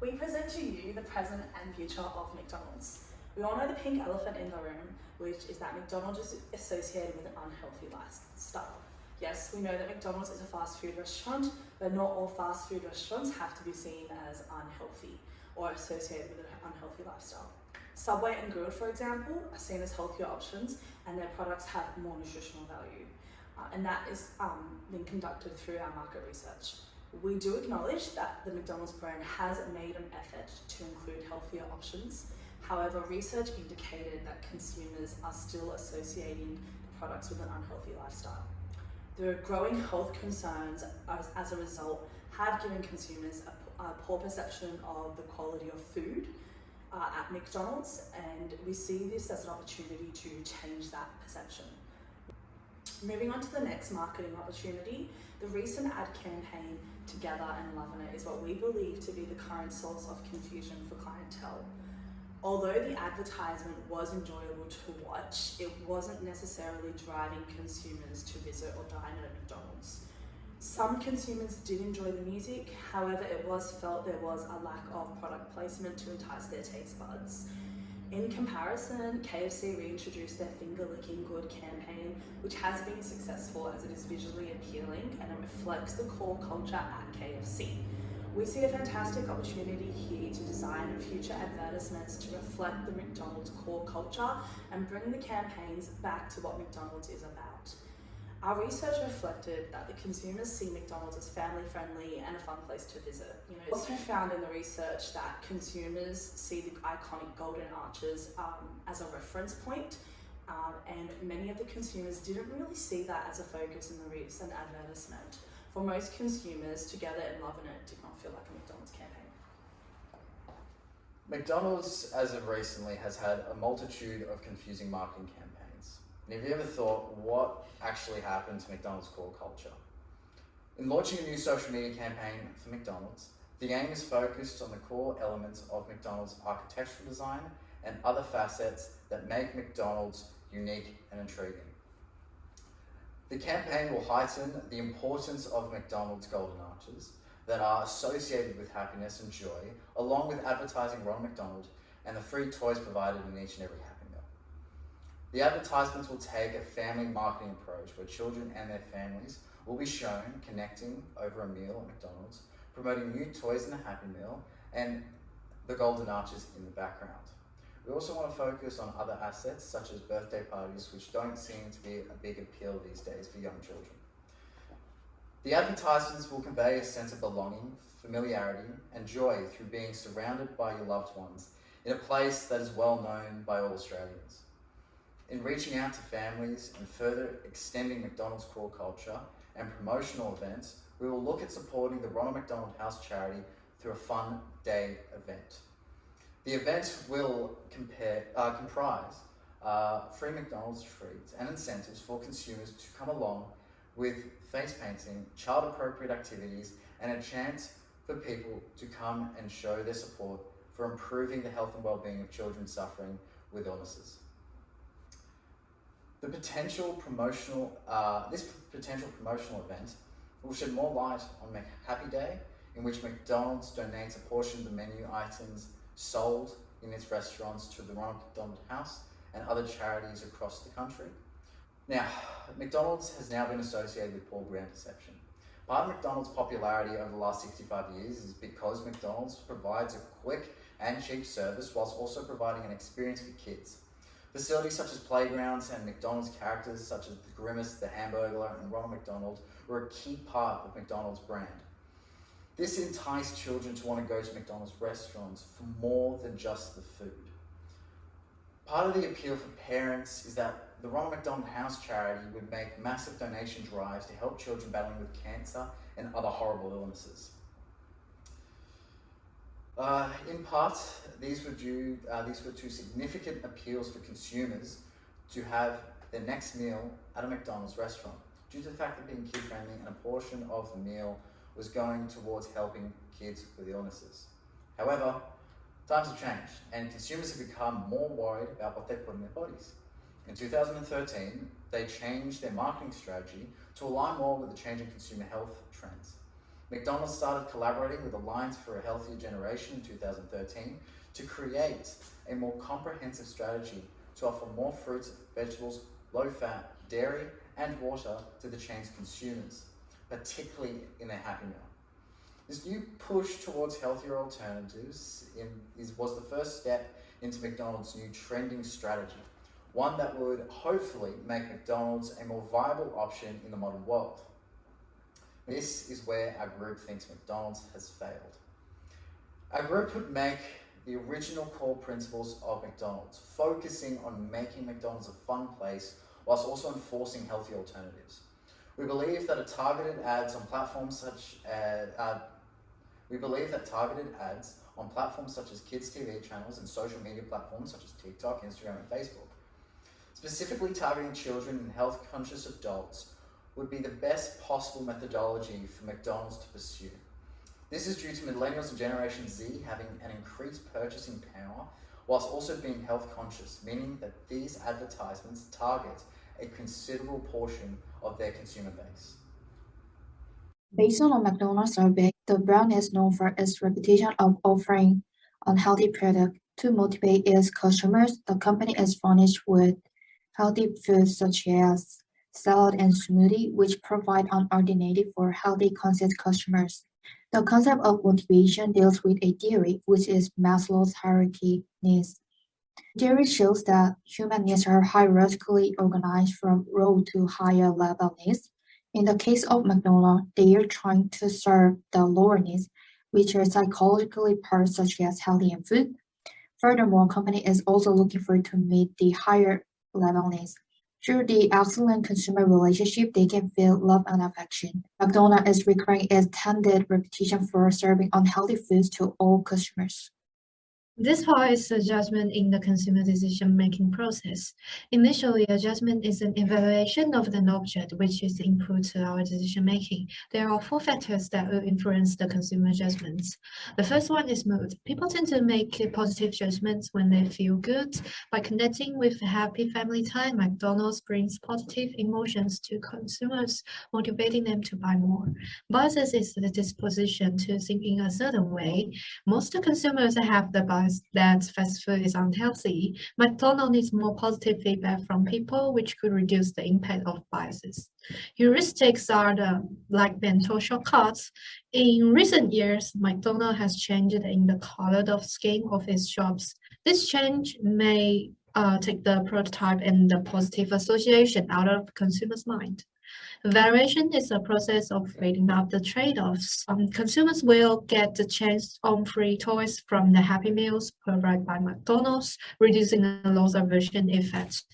We present to you the present and future of McDonald's. We all know the pink elephant in the room, which is that McDonald's is associated with an unhealthy lifestyle. Yes, we know that McDonald's is a fast food restaurant, but not all fast food restaurants have to be seen as unhealthy or associated with an unhealthy lifestyle. Subway and Grilled, for example, are seen as healthier options and their products have more nutritional value. And that is been conducted through our market research. We do acknowledge that the McDonald's brand has made an effort to include healthier options. However, research indicated that consumers are still associating the products with an unhealthy lifestyle. The growing health concerns as a result have given consumers a poor perception of the quality of food at McDonald's, and we see this as an opportunity to change that perception. Moving on to the next marketing opportunity, the recent ad campaign Together and Loving It is what we believe to be the current source of confusion for clientele. Although the advertisement was enjoyable to watch, it wasn't necessarily driving consumers to visit or dine at McDonald's. Some consumers did enjoy the music, however it was felt there was a lack of product placement to entice their taste buds. In comparison, KFC reintroduced their Finger Licking Good campaign, which has been successful as it is visually appealing and it reflects the core culture at KFC. We see a fantastic opportunity here to design future advertisements to reflect the McDonald's core culture and bring the campaigns back to what McDonald's is about. Our research reflected that the consumers see McDonald's as family friendly and a fun place to visit. We also found in the research that consumers see the iconic golden arches as a reference point, and many of the consumers didn't really see that as a focus in the recent advertisement. For most consumers, Together and Loving It did not feel like a McDonald's campaign. McDonald's, as of recently, has had a multitude of confusing marketing campaigns. And have you ever thought what actually happened to McDonald's core culture? In launching a new social media campaign for McDonald's, the aim is focused on the core elements of McDonald's architectural design and other facets that make McDonald's unique and intriguing. The campaign will heighten the importance of McDonald's golden arches that are associated with happiness and joy, along with advertising Ronald McDonald and the free toys provided in each and every Happy Meal. The advertisements will take a family marketing approach where children and their families will be shown connecting over a meal at McDonald's, promoting new toys in the Happy Meal and the golden arches in the background. We also want to focus on other assets such as birthday parties, which don't seem to be a big appeal these days for young children. The advertisements will convey a sense of belonging, familiarity, and joy through being surrounded by your loved ones in a place that is well known by all Australians. In reaching out to families and further extending McDonald's core culture and promotional events, we will look at supporting the Ronald McDonald House charity through a fun day event. The event will comprise free McDonald's treats and incentives for consumers to come along with face painting, child-appropriate activities, and a chance for people to come and show their support for improving the health and well-being of children suffering with illnesses. This potential promotional event will shed more light on Happy Day, in which McDonald's donates a portion of the menu items sold in its restaurants to the Ronald McDonald House and other charities across the country. Now, McDonald's has now been associated with poor brand perception. Part of McDonald's popularity over the last 65 years is because McDonald's provides a quick and cheap service whilst also providing an experience for kids. Facilities such as playgrounds and McDonald's characters such as the Grimace, the Hamburglar, and Ronald McDonald were a key part of McDonald's brand. This enticed children to want to go to McDonald's restaurants for more than just the food. Part of the appeal for parents is that the Ronald McDonald House charity would make massive donation drives to help children battling with cancer and other horrible illnesses. In part, these were two significant appeals for consumers to have their next meal at a McDonald's restaurant, due to the fact that being kid-friendly and a portion of the meal was going towards helping kids with illnesses. However, times have changed and consumers have become more worried about what they put in their bodies. In 2013, they changed their marketing strategy to align more with the changing consumer health trends. McDonald's started collaborating with Alliance for a Healthier Generation in 2013 to create a more comprehensive strategy to offer more fruits, vegetables, low-fat, dairy, and water to the chain's consumers, particularly in their Happy Meal. This new push towards healthier alternatives was the first step into McDonald's new trending strategy, one that would hopefully make McDonald's a more viable option in the modern world. This is where our group thinks McDonald's has failed. Our group would make the original core principles of McDonald's, focusing on making McDonald's a fun place whilst also enforcing healthy alternatives. We believe that targeted ads on platforms such as kids' TV channels and social media platforms such as TikTok, Instagram, and Facebook, specifically targeting children and health-conscious adults, would be the best possible methodology for McDonald's to pursue. This is due to millennials and Generation Z having an increased purchasing power whilst also being health-conscious, meaning that these advertisements target a considerable portion of their consumer base. Based on a McDonald's survey, the brand is known for its reputation of offering unhealthy products. To motivate its customers, the company is furnished with healthy foods such as salad and smoothie, which provide an alternative for healthy-conscious customers. The concept of motivation deals with a theory, which is Maslow's hierarchy needs. The theory shows that human needs are hierarchically organized from low to higher level needs. In the case of McDonald's, they are trying to serve the lower needs, which are psychologically parts such as healthy and food. Furthermore, company is also looking for to meet the higher level needs. Through the excellent consumer relationship, they can feel love and affection. McDonald's is recovering its tainted reputation for serving unhealthy foods to all customers. This part is a judgment in the consumer decision-making process. Initially, a judgment is an evaluation of an object which is input to our decision-making. There are 4 factors that will influence the consumer judgments. The first one is mood. People tend to make positive judgments when they feel good. By connecting with happy family time, McDonald's brings positive emotions to consumers, motivating them to buy more. Biases is the disposition to think in a certain way. Most consumers have the bias that fast food is unhealthy. McDonald's needs more positive feedback from people, which could reduce the impact of biases. Heuristics are like mental shortcuts. In recent years, McDonald's has changed in the color of scheme of its shops. This change may take the prototype and the positive association out of consumers' mind. Evaluation is a process of weighing up the trade-offs. Consumers will get the chance on free toys from the Happy Meals provided by McDonald's, reducing the loss aversion effect.